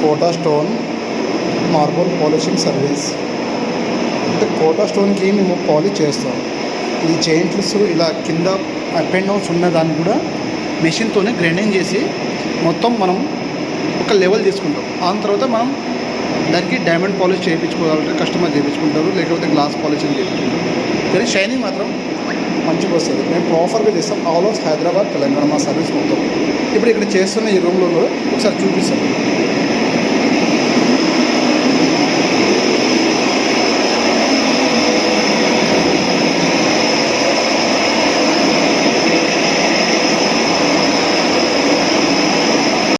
Quota stone marble polishing service. అంటే కోటా స్టోన్కి మేము పాలిష్ చేస్తాం. ఇది జాయింట్స్ ఇలా కింద అప్ అండ్ డౌన్స్ ఉన్న దాన్ని కూడా మెషిన్తోనే గ్రైండింగ్ చేసి మొత్తం మనం ఒక లెవెల్ తీసుకుంటాం. ఆ తర్వాత మనం దానికి డైమండ్ పాలిష్ చేయించుకోవాలంటే కస్టమర్ చేయించుకుంటారు, లేకపోతే గ్లాస్ పాలిషింగ్ చేయించుకుంటారు. కానీ షైనింగ్ మాత్రం మంచిగా వస్తుంది. మేము ప్రాపర్గా చేస్తాం. ఆల్ ఓవర్ హైదరాబాద్, తెలంగాణ మా సర్వీస్ మొత్తం. ఇప్పుడు ఇక్కడ చేస్తున్న ఈ రూమ్లో ఒకసారి చూపిస్తాం.